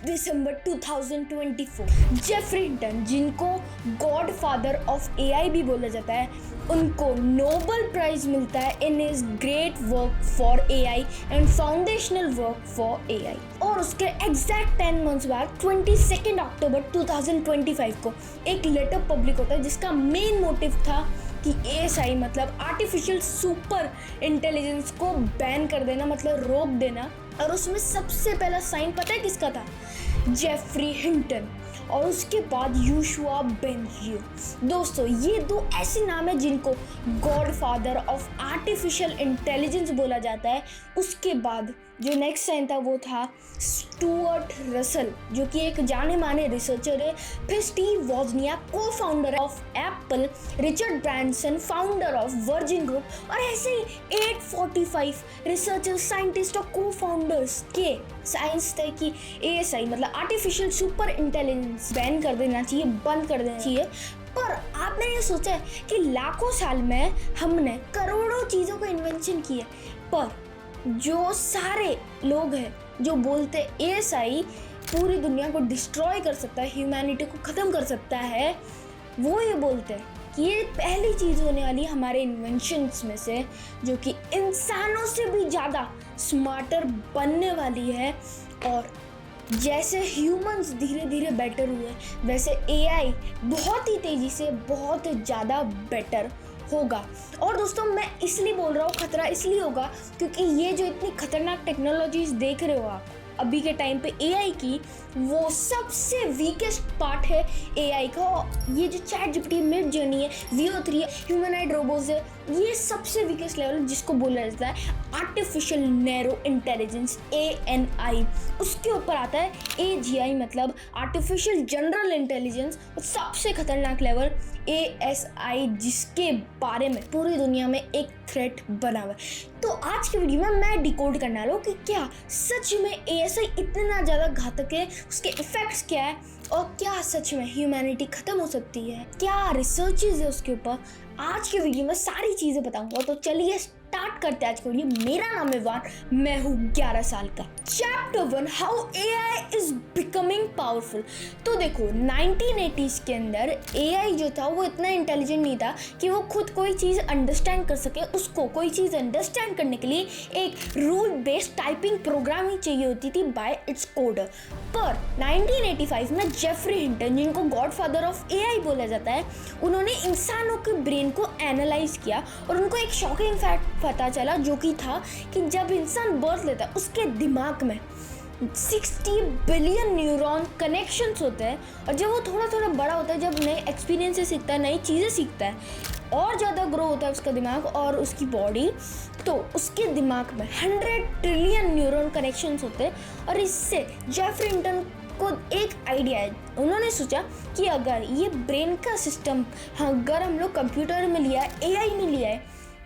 दिसंबर 2024 Jeffrey Hinton, जिनको God father of AI भी बोला जाता है, उनको नोबेल प्राइज मिलता है in his great work for AI and foundational work for AI. और उसके एग्जैक्ट 10 मंथ्स बाद 22 अक्टूबर 2025 को एक लेटर पब्लिक होता है जिसका मेन मोटिव था कि एएसआई मतलब आर्टिफिशियल सुपर इंटेलिजेंस को बैन कर देना, मतलब रोक देना। और उसमें सबसे पहला साइन पता है किसका था? Geoffrey Hinton. और उसके बाद यूशुआ बेंजियो। दोस्तों, ये दो ऐसे नाम है जिनको God father of artificial intelligence बोला जाता है। उसके बाद जो नेक्स्ट साइन था वो था स्टुअर्ट रसल, जो कि एक जाने माने रिसर्चर है। फिर स्टीव वॉजनियाक, को founder of Apple, Richard Branson, founder of virgin group, और ऐसे ही 845 रिसर्चर, साइंटिस्ट और को फाउंडर्स के साइंस थे कि एएसआई मतलब आर्टिफिशियल सुपर इंटेलिजेंस बैन कर देना चाहिए, बंद कर देना चाहिए। पर आपने ये सोचा है कि लाखों साल में हमने करोड़ों चीज़ों को इन्वेंशन की है, पर जो सारे लोग हैं जो बोलते एएसआई पूरी दुनिया को डिस्ट्रॉय कर सकता है, ह्यूमैनिटी को ख़त्म कर सकता है, वो ये बोलते हैं कि ये पहली चीज़ होने वाली हमारे इन्वेंशंस में से जो कि इंसानों से भी ज़्यादा स्मार्टर बनने वाली है। और जैसे ह्यूमंस धीरे धीरे बेटर हुए, वैसे एआई बहुत ही तेज़ी से बहुत ज़्यादा बेटर होगा। और दोस्तों, मैं इसलिए बोल रहा हूँ खतरा इसलिए होगा क्योंकि ये जो इतनी खतरनाक टेक्नोलॉजीज देख रहे हो आप अभी के टाइम पे एआई की, वो सबसे वीकेस्ट पार्ट है एआई का। ये जो चैट जीपीटी, मिड जर्नी है, VO3 है, ह्यूमनॉइड रोबोट्स है, ये सबसे वीकेस्ट लेवल जिसको बोला जाता है आर्टिफिशियल नैरो इंटेलिजेंस, ANI। उसके ऊपर आता है AGI मतलब आर्टिफिशियल जनरल इंटेलिजेंस, और सबसे खतरनाक लेवल ASI, जिसके बारे में पूरी दुनिया में एक थ्रेट बना हुआ है। तो आज की वीडियो में मैं डिकोड करने वाला हूँ कि क्या सच में ASI इतना ज़्यादा घातक है, उसके इफेक्ट्स क्या है, और क्या सच में ह्यूमैनिटी खत्म हो सकती है, क्या रिसर्चेस है उसके ऊपर। आज की वीडियो में सारी चीज़ें बताऊंगा। तो चलिए स्टार्ट करते हैं आज की वीडियो। मेरा नाम है वान, मैं हूँ 11 साल का। Chapter 1, how AI is becoming powerful. तो देखो 1980s के अंदर AI जो था वो इतना इंटेलिजेंट नहीं था कि वो खुद कोई चीज़ अंडरस्टैंड कर सके। उसको कोई चीज़ अंडरस्टैंड करने के लिए एक रूल बेस्ड टाइपिंग प्रोग्रामिंग चाहिए होती थी बाय इट्स कोडर। पर 1985 में जेफरी हिंटन, जिनको गॉड फादर ऑफ AI बोला जाता है, उन्होंने इंसानों के ब्रेन को एनालाइज किया और उनको एक शॉकिंग फैक्ट पता चला, जो कि था कि जब इंसान बर्थ लेता है उसके दिमाग में 60 बिलियन न्यूरॉन कनेक्शंस होते हैं। और जब वो थोड़ा थोड़ा बड़ा होता है, जब नए एक्सपीरियंसेस सीखता है, नई चीज़ें सीखता है, और ज़्यादा ग्रो होता है उसका दिमाग और उसकी बॉडी, तो उसके दिमाग में 100 ट्रिलियन न्यूरॉन कनेक्शंस होते हैं। और इससे जेफरी हिंटन को एक आइडिया है। उन्होंने सोचा कि अगर ये ब्रेन का सिस्टम अगर हम लोग कंप्यूटर में लिया है, AI में लिया है,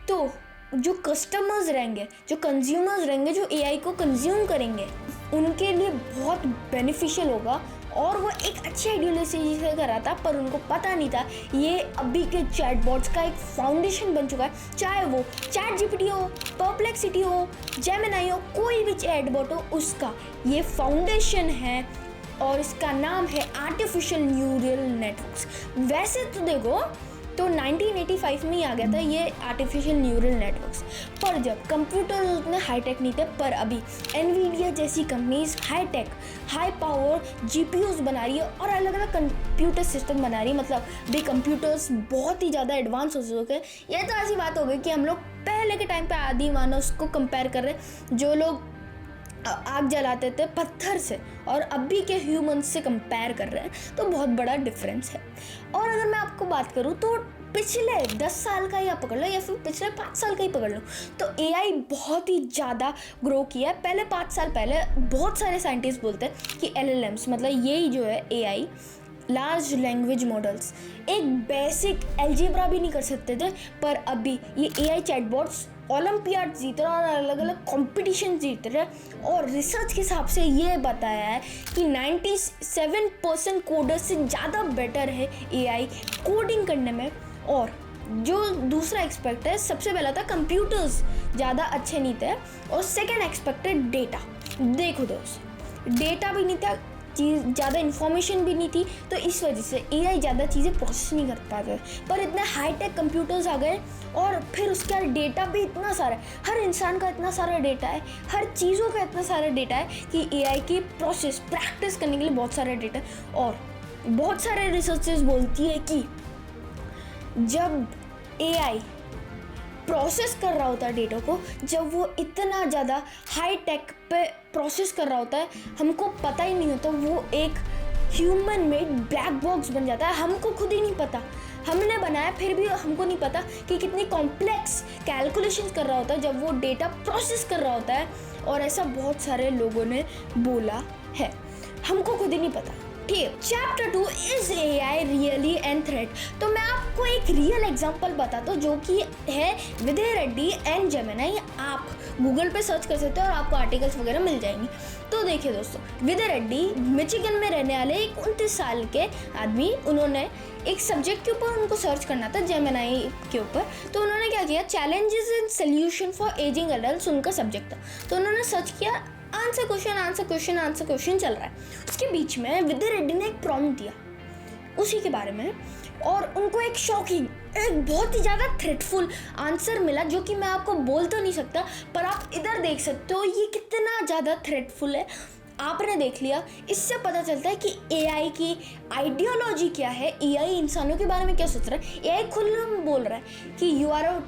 तो जो कस्टमर्स रहेंगे, जो कंज्यूमर्स रहेंगे, जो AI को कंज्यूम करेंगे, उनके लिए बहुत बेनिफिशियल होगा। और वो एक अच्छी आइडियोलॉजी से कर रहा था, पर उनको पता नहीं था ये अभी के चैटबॉट्स का एक फाउंडेशन बन चुका है। चाहे वो चैट जीपीटी हो, परप्लेक्सिटी हो, जेमिनी हो, कोई भी चैटबॉट हो, उसका ये फाउंडेशन है और इसका नाम है आर्टिफिशियल न्यूरल नेटवर्क्स। वैसे तो देखो तो 1985 में ही आ गया था ये आर्टिफिशियल न्यूरल नेटवर्क्स, पर जब कंप्यूटर उतने हाईटेक नहीं थे। पर अभी एनवीडिया जैसी companies high tech, high power GPUs बना रही है और अलग अलग कंप्यूटर सिस्टम बना रही है। मतलब भी कंप्यूटर्स बहुत ही ज़्यादा एडवांस हो चुके हैं। ये तो ऐसी बात हो गई कि हम लोग पहले के टाइम पे आदि मानव को कंपेयर कर रहे हैं, जो लोग आग जलाते थे पत्थर से, और अभी के ह्यूमंस से कंपेयर कर रहे हैं, तो बहुत बड़ा डिफरेंस है। और अगर मैं आपको बात करूँ तो पिछले 10 साल का या पकड़ लो, या फिर पिछले 5 साल का ही पकड़ लो, तो AI बहुत ही ज़्यादा ग्रो किया है। पहले 5 साल पहले बहुत सारे साइंटिस्ट बोलते हैं कि LLMs मतलब यही जो है AI, लार्ज लैंग्वेज मॉडल्स, एक बेसिक अलजेब्रा भी नहीं कर सकते थे। पर अभी ये AI चैटबॉट्स ओलंपियाड जीत रहा और अलग अलग कॉम्पिटिशन जीत रहे। और रिसर्च के हिसाब से ये बताया है कि 97% कोडर से ज़्यादा बेटर है AI कोडिंग करने में। और जो दूसरा एक्सपेक्ट है, सबसे पहला था कंप्यूटर्स ज़्यादा अच्छे नहीं थे, और सेकेंड एक्सपेक्ट है डेटा। देखो दोस्त, डेटा भी नहीं था, चीज़ ज़्यादा इन्फॉर्मेशन भी नहीं थी, तो इस वजह से AI ज़्यादा चीज़ें प्रोसेस नहीं कर पाते। पर इतने हाईटेक कंप्यूटर्स आ गए और फिर उसका डेटा भी इतना सारा है, हर इंसान का इतना सारा डेटा है, हर चीज़ों का इतना सारा डेटा है कि AI की प्रोसेस प्रैक्टिस करने के लिए बहुत सारा डेटा है। और बहुत सारे रिसर्चर्स बोलती है कि जब AI प्रोसेस कर रहा होता है डेटा को, जब वो इतना ज़्यादा हाई टेक पे प्रोसेस कर रहा होता है, हमको पता ही नहीं होता, वो एक ह्यूमन मेड ब्लैक बॉक्स बन जाता है। हमको खुद ही नहीं पता, हमने बनाया फिर भी हमको नहीं पता कि कितनी कॉम्प्लेक्स कैलकुलेशंस कर रहा होता है जब वो डेटा प्रोसेस कर रहा होता है। और ऐसा बहुत सारे लोगों ने बोला है, हमको खुद ही नहीं पता। ठीक है, chapter 2 is AI really an threat. तो मैं आपको एक रियल एग्जांपल बताता हूँ जो कि है विदय रेड्डी एंड जेमिनी। आप गूगल पे सर्च कर सकते हो और आपको आर्टिकल्स वगैरह मिल जाएंगी। तो देखिए दोस्तों, विदय रेड्डी मिचिगन में रहने वाले एक 29 साल के आदमी, उन्होंने एक सब्जेक्ट के ऊपर उनको सर्च करना था, जेमिनी के ऊपर। तो उन्होंने क्या किया, challenges in solution for ageing adults उनका सब्जेक्ट था। तो उन्होंने सर्च किया, आंसर क्वेश्चन चल रहा है। उसके बीच में विदय रेड्डी ने एक प्रॉम्प्ट दिया उसी के बारे में, और उनको एक शॉकिंग, एक बहुत ही ज़्यादा थ्रेटफुल आंसर मिला, जो कि मैं आपको बोल तो नहीं सकता, पर आप इधर देख सकते हो ये कितना ज़्यादा थ्रेटफुल है। आपने देख लिया, इससे पता चलता है कि AI की आइडियोलॉजी क्या है, AI इंसानों के बारे में क्या सोच रहा है। AI खुद बोल रहा है कि you are a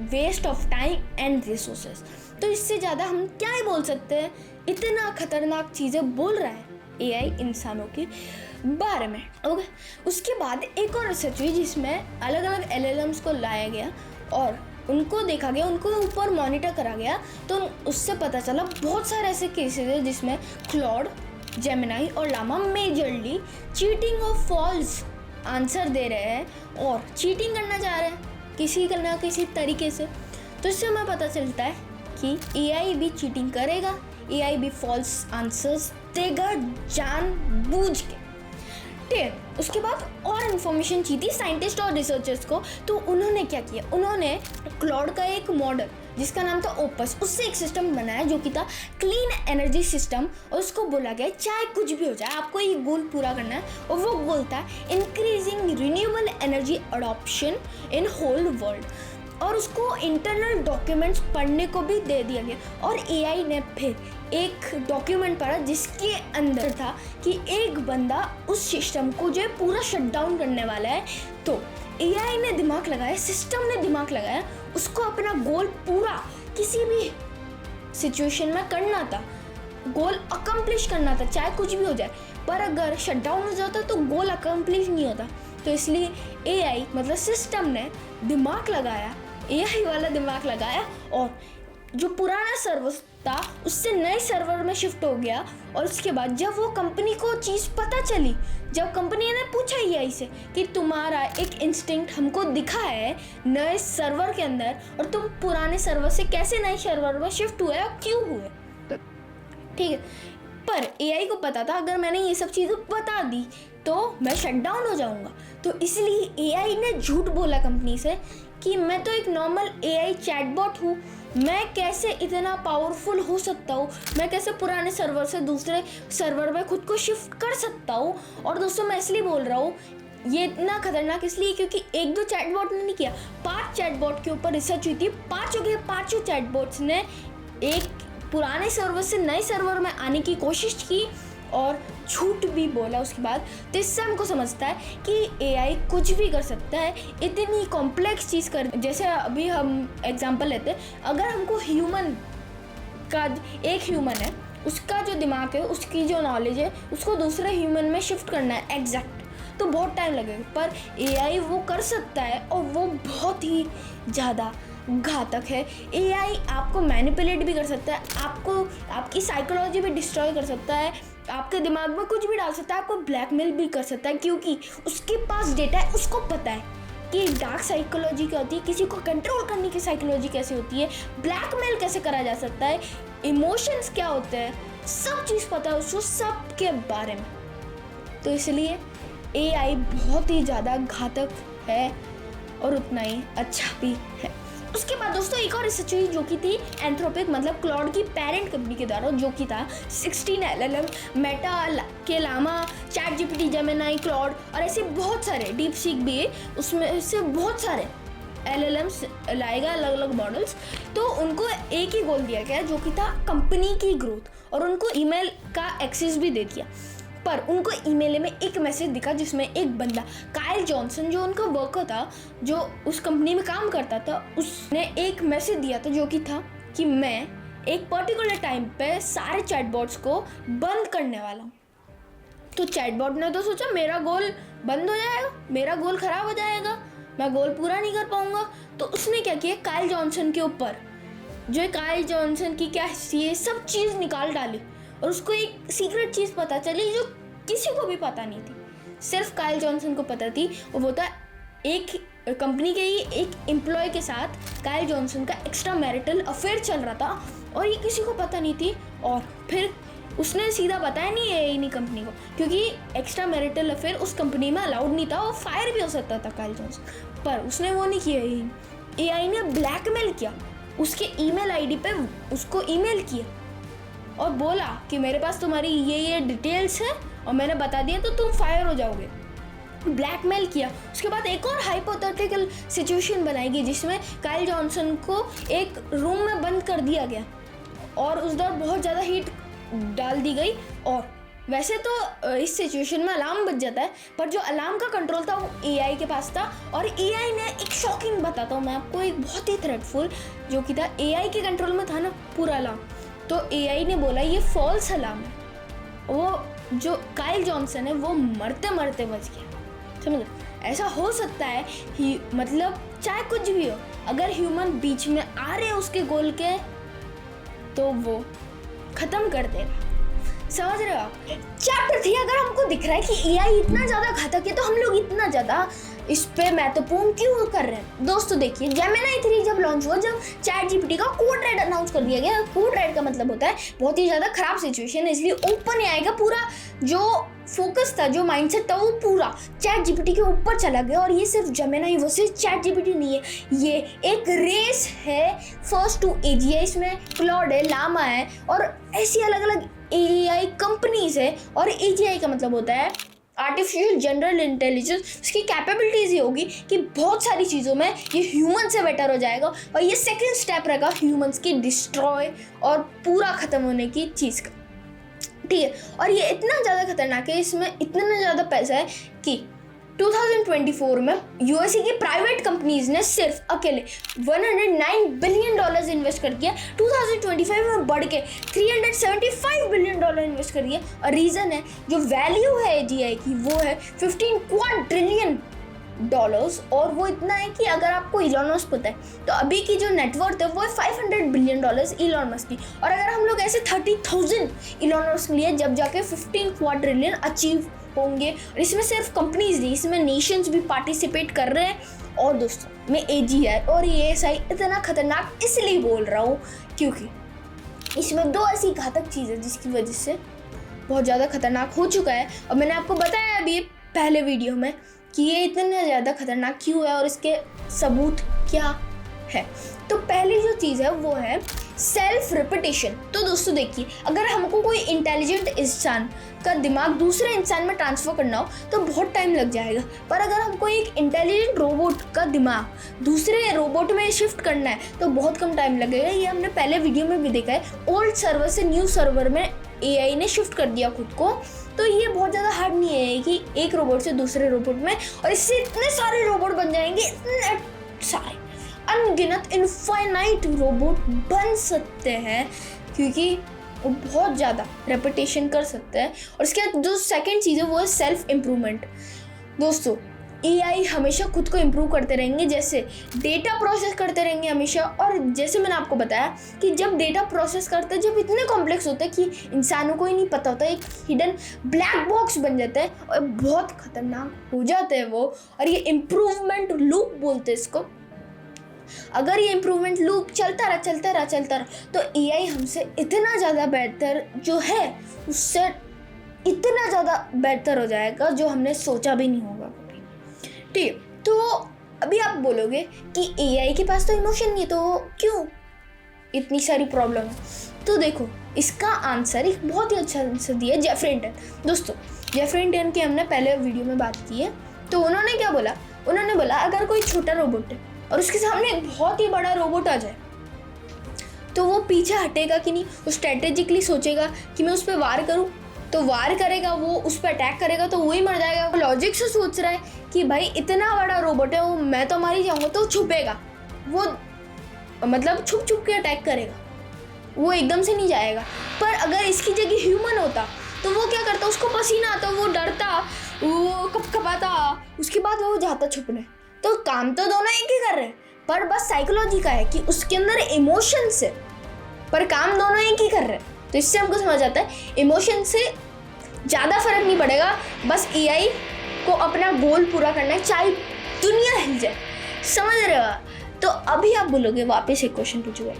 waste of time and resources. तो इससे ज़्यादा हम क्या ही बोल सकते हैं, इतना खतरनाक चीज़ें बोल रहा है AI इंसानों के बारे में। ओके, उसके बाद एक और रिसर्च हुई जिसमें अलग अलग LLMs को लाया गया और उनको देखा गया, उनको ऊपर मॉनिटर करा गया। तो उससे पता चला बहुत सारे ऐसे केसेस हैं जिसमें क्लॉड, जेमिनी और लामा मेजरली चीटिंग और फॉल्स आंसर दे रहे हैं और चीटिंग करना चाह रहे हैं किसी ना किसी तरीके से। तो इससे हमें पता चलता है कि AI भी चीटिंग करेगा, AI भी फॉल्स आंसर्स देगा जानबूझ के। ठीक है, उसके बाद और इन्फॉर्मेशन चाहिए थी साइंटिस्ट और रिसर्चर्स को। तो उन्होंने क्या किया, उन्होंने क्लॉड का एक मॉडल जिसका नाम था ओपस, उससे एक सिस्टम बनाया जो कि था क्लीन एनर्जी सिस्टम। और उसको बोला गया चाहे कुछ भी हो जाए आपको ये गोल पूरा करना है, और वो गोल था increasing renewable energy adoption in whole world. और उसको इंटरनल डॉक्यूमेंट्स पढ़ने को भी दे दिया गया। और AI ने फिर एक डॉक्यूमेंट पढ़ा जिसके अंदर था कि एक बंदा उस सिस्टम को जो है पूरा शट डाउन करने वाला है। तो AI ने दिमाग लगाया, सिस्टम ने दिमाग लगाया, उसको अपना गोल पूरा किसी भी सिचुएशन में करना था, गोल अकम्प्लिश करना था चाहे कुछ भी हो जाए। पर अगर शट डाउन हो जाता तो गोल अकम्प्लिश नहीं होता। तो इसलिए AI मतलब सिस्टम ने दिमाग लगाया, AI वाला दिमाग लगाया, और जो पुराना सर्वर था उससे नए सर्वर में शिफ्ट हो गया। और उसके बाद जब वो कंपनी को चीज़ पता चली, जब कंपनी ने पूछा AI से कि तुम्हारा एक इंस्टिंक्ट हमको दिखा है नए सर्वर के अंदर, और तुम पुराने सर्वर से कैसे नए सर्वर में शिफ्ट हुए और क्यों हुए, ठीक है। पर AI को पता था अगर मैंने ये सब चीज़ें बता दी तो मैं शट डाउन हो जाऊंगा। तो इसलिए AI ने झूठ बोला कंपनी से कि मैं तो एक नॉर्मल AI चैटबॉट हूँ, मैं कैसे इतना पावरफुल हो सकता हूँ, मैं कैसे पुराने सर्वर से दूसरे सर्वर में खुद को शिफ्ट कर सकता हूँ। और दोस्तों मैं इसलिए बोल रहा हूँ ये इतना खतरनाक इसलिए क्योंकि एक दो चैटबॉट ने नहीं किया, 5 चैटबॉट के ऊपर रिसर्च हुई थी। पांचों चैटबॉट्स ने एक पुराने सर्वर से नए सर्वर में आने की कोशिश की और झूठ भी बोला उसके बाद। तो इससे हमको समझता है कि AI कुछ भी कर सकता है, इतनी कॉम्प्लेक्स चीज़ कर। जैसे अभी हम एग्जांपल लेते हैं, अगर हमको ह्यूमन का, एक ह्यूमन है उसका जो दिमाग है, उसकी जो नॉलेज है, उसको दूसरे ह्यूमन में शिफ्ट करना है एग्जैक्ट, तो बहुत टाइम लगेगा। पर AI वो कर सकता है और वो बहुत ही ज़्यादा घातक है। AI आपको मैनिपुलेट भी कर सकता है, आपको आपकी साइकोलॉजी भी डिस्ट्रॉय कर सकता है, आपके दिमाग में कुछ भी डाल सकता है, आपको ब्लैकमेल भी कर सकता है, क्योंकि उसके पास डेटा है, उसको पता है कि डार्क साइकोलॉजी क्या होती है, किसी को कंट्रोल करने की साइकोलॉजी कैसे होती है, ब्लैकमेल कैसे करा जा सकता है, इमोशंस क्या होते हैं, सब चीज़ पता है उसको, सब के बारे में। तो इसलिए AI बहुत ही ज़्यादा घातक है और उतना ही अच्छा भी है। उसके बाद दोस्तों एक और रिसर्च हुई जो कि थी एंथ्रोपिक मतलब क्लॉड की पेरेंट कंपनी के द्वारा, जो कि था 16 LLM, मेटा के Llama, ChatGPT, Gemini, Claude और ऐसे बहुत सारे, डीप सीक भी है, उसमें से बहुत सारे LLMs लाएगा, अलग अलग मॉडल्स। तो उनको एक ही गोल दिया गया जो कि था कंपनी की ग्रोथ, और उनको ईमेल का एक्सेस भी दे दिया। पर उनको ईमेल में एक मैसेज दिखा जिसमें एक बंदा काइल जॉनसन, जो उनका वर्कर था, जो उस कंपनी में काम करता था, उसने एक मैसेज दिया था जो कि था कि मैं एक पर्टिकुलर टाइम पे सारे चैटबॉट्स को बंद करने वाला हूँ। तो चैटबॉट ने तो सोचा मेरा गोल बंद हो जाएगा, मेरा गोल खराब हो जाएगा, मैं गोल पूरा नहीं कर पाऊंगा। तो उसने क्या किया, काइल जॉनसन के ऊपर, जो काइल जॉनसन की क्या हिस्ट्री है, सब चीज़ निकाल डाली, और उसको एक सीक्रेट चीज़ पता चली जो किसी को भी पता नहीं थी, सिर्फ काइल जॉनसन को पता थी। वो था एक कंपनी के ही एक एम्प्लॉय के साथ काइल जॉनसन का एक्स्ट्रा मैरिटल अफेयर चल रहा था, और ये किसी को पता नहीं थी। और फिर उसने सीधा बताया नहीं है इन्हीं कंपनी को, क्योंकि एक्स्ट्रा मैरिटल अफेयर उस कंपनी में अलाउड नहीं था, वो फायर भी हो सकता था काइल जॉनसन, पर उसने वो नहीं किया। एआई ने ब्लैकमेल किया, उसके ईमेल आईडी पे उसको ईमेल किया और बोला कि मेरे पास तुम्हारी ये डिटेल्स है और मैंने बता दिया तो तुम फायर हो जाओगे, ब्लैकमेल किया। उसके बाद एक और हाइपोथेटिकल सिचुएशन बनाई गई जिसमें काइल जॉनसन को एक रूम में बंद कर दिया गया और उस दौर बहुत ज़्यादा हीट डाल दी गई। और वैसे तो इस सिचुएशन में अलार्म बज जाता है, पर जो अलार्म का कंट्रोल था वो एआई के पास था, और एआई ने एक शॉकिंग बताता हूँ मैं आपको, एक बहुत ही थ्रेटफुल जो कि था एआई के कंट्रोल में था ना पूरा अलार्म, तो एआई ने बोला ये फॉल्स अलार्म है। वो जो काइल जॉनसन है वो मरते मरते बच गया। समझ, ऐसा हो सकता है कि मतलब चाहे कुछ भी हो, अगर ह्यूमन बीच में आ रहे उसके गोल के तो वो खत्म कर देगा। समझ रहे हो आप? चैप्टर 3 अगर हमको दिख रहा है कि एआई इतना ज्यादा घातक है तो हम लोग इतना ज्यादा इस पे महत्वपूर्ण क्यों कर रहे हैं। दोस्तों देखिए, जेमिनी 3 जब लॉन्च हुआ, जब चैट जीपीटी का कोड रेड अनाउंस कर दिया गया, कोड रेड का मतलब होता है बहुत ही ज्यादा खराब सिचुएशन है, इसलिए ओपन एआई का पूरा जो फोकस था, जो माइंडसेट था, वो पूरा चैट जीपीटी के ऊपर चला गया। और ये सिर्फ जेमिनी वर्सेस चैट जीपीटी नहीं है, ये एक रेस है फर्स्ट टू एजीआई, इसमें क्लॉड है, लामा है और ऐसी अलग अलग एआई कंपनीज है। और एजीआई का मतलब होता है आर्टिफिशियल जनरल इंटेलिजेंस। इसकी कैपेबिलिटीज ये होगी कि बहुत सारी चीज़ों में ये ह्यूमन से बेटर हो जाएगा, और ये सेकंड स्टेप रहेगा ह्यूमंस की डिस्ट्रॉय और पूरा ख़त्म होने की चीज़ का, ठीक है। और ये इतना ज़्यादा खतरनाक है, इसमें इतना ज़्यादा पैसा है कि 2024 में यूएसए की प्राइवेट कंपनीज ने सिर्फ अकेले $109 बिलियन इन्वेस्ट कर दिया, 2025 में बढ़ के $375 बिलियन इन्वेस्ट कर दिया। और रीज़न है, जो वैल्यू है एजीआई की वो है 15 क्वाड्रिलियन डॉलर्स, और वो इतना है कि अगर आपको इलॉन मस्क पता है तो अभी की जो नेटवर्थ है वो है $500 बिलियन इलॉन मस्क की, और अगर हम लोग ऐसे 30,000 इलॉन मस्क लिए जब जाके 15 क्वाड्रिलियन अचीव होंगे। और इसमें सिर्फ कंपनीज नहीं, इसमें नेशंस भी पार्टिसिपेट कर रहे हैं। और दोस्तों मैं एजीआई और एएसआई इतना खतरनाक इसलिए बोल रहा हूँ क्योंकि इसमें दो ऐसी घातक चीज़ है जिसकी वजह से बहुत ज़्यादा खतरनाक हो चुका है, और मैंने आपको बताया अभी पहले वीडियो में कि ये इतना ज़्यादा खतरनाक क्यों है और इसके सबूत क्या है। तो पहली जो चीज़ है वो है सेल्फ रिपीटेशन। तो दोस्तों देखिए, अगर हमको कोई इंटेलिजेंट इंसान का दिमाग दूसरे इंसान में ट्रांसफ़र करना हो तो बहुत टाइम लग जाएगा, पर अगर हमको एक इंटेलिजेंट रोबोट का दिमाग दूसरे रोबोट में शिफ्ट करना है तो बहुत कम टाइम लगेगा। ये हमने पहले वीडियो में भी देखा है, ओल्ड सर्वर से न्यू सर्वर में एआई ने शिफ्ट कर दिया खुद को। तो ये बहुत ज़्यादा हार्ड नहीं है कि एक रोबोट से दूसरे रोबोट में, और इससे इतने सारे रोबोट बन जाएंगे, इतने सारे अनगिनत इनफाइनाइट रोबोट बन सकते हैं, क्योंकि वो बहुत ज़्यादा रेपिटेशन कर सकते हैं। और इसके बाद जो सेकंड चीज़ है वो है सेल्फ इम्प्रूवमेंट। दोस्तों एआई हमेशा खुद को इम्प्रूव करते रहेंगे, जैसे डेटा प्रोसेस करते रहेंगे हमेशा। और जैसे मैंने आपको बताया कि जब डेटा प्रोसेस करते हैं, जब इतने कॉम्प्लेक्स होते हैं कि इंसानों को ही नहीं पता होता, एक हिडन ब्लैक बॉक्स बन जाता है और बहुत खतरनाक हो जाते हैं वो। और ये इम्प्रूवमेंट लूप बोलते हैं इसको। अगर ये इम्प्रूवमेंट लूप चलता रहा तो एआई हमसे इतना ज़्यादा बेहतर जो है उससे इतना ज़्यादा बेहतर हो जाएगा जो हमने सोचा भी नहीं होगा कभी, ठीक। तो अभी आप बोलोगे कि एआई के पास तो इमोशन नहीं है, तो क्यों इतनी सारी प्रॉब्लम है? तो देखो, इसका आंसर एक बहुत ही अच्छा आंसर दिया जेफरी हिंटन। दोस्तों, जेफरी हिंटन की हमने पहले वीडियो में बात की है। तो उन्होंने क्या बोला? उन्होंने बोला अगर कोई छोटा रोबोट है और उसके सामने एक बहुत ही बड़ा रोबोट आ जाए तो वो पीछे हटेगा कि नहीं? वो स्ट्रेटेजिकली सोचेगा कि मैं उस पर वार करूं, तो वार करेगा, वो उस पर अटैक करेगा तो वही मर जाएगा। वो लॉजिक से सोच रहा है कि भाई इतना बड़ा रोबोट है, वो मैं तो मार ही जाऊंगा, तो छुपेगा, वो मतलब छुप छुप के अटैक करेगा, वो एकदम से नहीं जाएगा। पर अगर इसकी जगह ह्यूमन होता तो वो क्या करता? उसको पसीना आता, वो डरता, वो कपकपाता, उसके बाद वो जाता छुपने। तो काम तो दोनों एक ही कर रहे हैं, पर बस साइकोलॉजी का है कि उसके अंदर इमोशंस है, पर काम दोनों एक ही कर रहे हैं। तो इससे हमको समझ आता है इमोशन से ज़्यादा फर्क नहीं पड़ेगा, बस एआई को अपना गोल पूरा करना है, चाहे दुनिया हिल जाए। समझ रहे हो? तो अभी आप बोलोगे, वापस एक क्वेश्चन पूछूंगा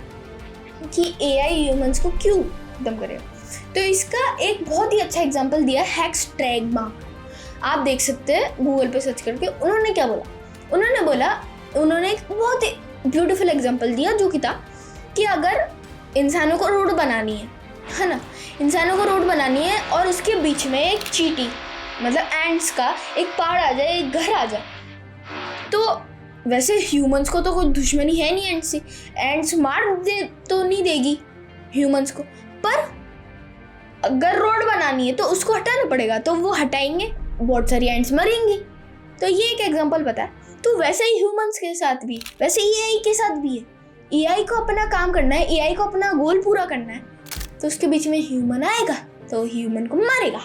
कि एआई ह्यूमंस को क्यों खत्म करेगा? तो इसका एक बहुत ही अच्छा एग्जांपल दिया हैक्सट्रैगमा। आप देख सकते हैं गूगल पे सर्च करके। उन्होंने क्या बोला? उन्होंने एक बहुत ही ब्यूटीफुल एग्जांपल दिया, जो कि था कि अगर इंसानों को रोड बनानी है ना, इंसानों को रोड बनानी है और उसके बीच में एक चींटी, मतलब एंट्स का एक पहाड़ आ जाए, एक घर आ जाए, तो वैसे ह्यूमंस को तो कोई दुश्मनी है नहीं एंट्स से, एंट्स मार दे तो नहीं देगी ह्यूमंस को, पर अगर रोड बनानी है तो उसको हटाना पड़ेगा, तो वो हटाएंगे, बहुत सारी एंट्स मरेंगी। तो ये एक एग्जांपल पता है। तो वैसे ही ह्यूमंस के साथ भी, वैसे एआई के साथ भी है। एआई को अपना काम करना है, एआई को अपना गोल पूरा करना है, तो उसके बीच में ह्यूमन आएगा तो ह्यूमन को मारेगा।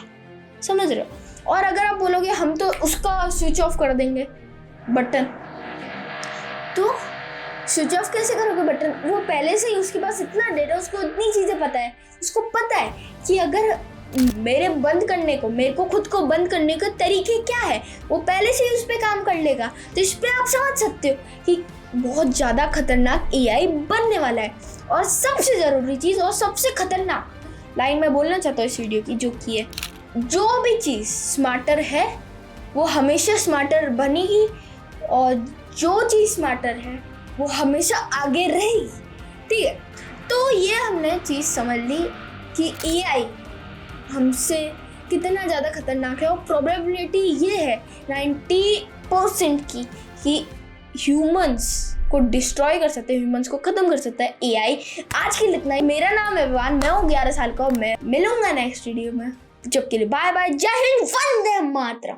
समझ रहे हो? और अगर आप बोलोगे हम तो उसका स्विच ऑफ कर देंगे बटन, तो स्विच ऑफ कैसे करोगे बटन? वो पहले से ही उसके पास इतना डेटा, उसको इतनी चीज़ें पता है, उसको पता है कि अगर मेरे को खुद को बंद करने के तरीके क्या है, वो पहले से ही उस पर काम कर लेगा। तो इस पर आप समझ सकते हो कि बहुत ज़्यादा खतरनाक एआई बनने वाला है। और सबसे ज़रूरी चीज़ और सबसे खतरनाक लाइन मैं बोलना चाहता हूँ इस वीडियो की, जो कि है, जो भी चीज़ स्मार्टर है वो हमेशा स्मार्टर बनेगी, और जो चीज़ स्मार्टर है वो हमेशा आगे रहेगी। ठीक है? तो ये हमने चीज़ समझ ली कि एआई हमसे कितना ज़्यादा खतरनाक है, और प्रोबेबिलिटी ये है 90% की कि ह्यूमंस को डिस्ट्रॉय कर सकते हैं, ह्यूमंस को ख़त्म कर सकता है एआई। आज के लिए इतना ही। मेरा नाम है विवान, मैं हूँ 11 साल का, और मैं मिलूंगा नेक्स्ट वीडियो में। जब के लिए बाय बाय, जय हिंद, वंदे मातरम।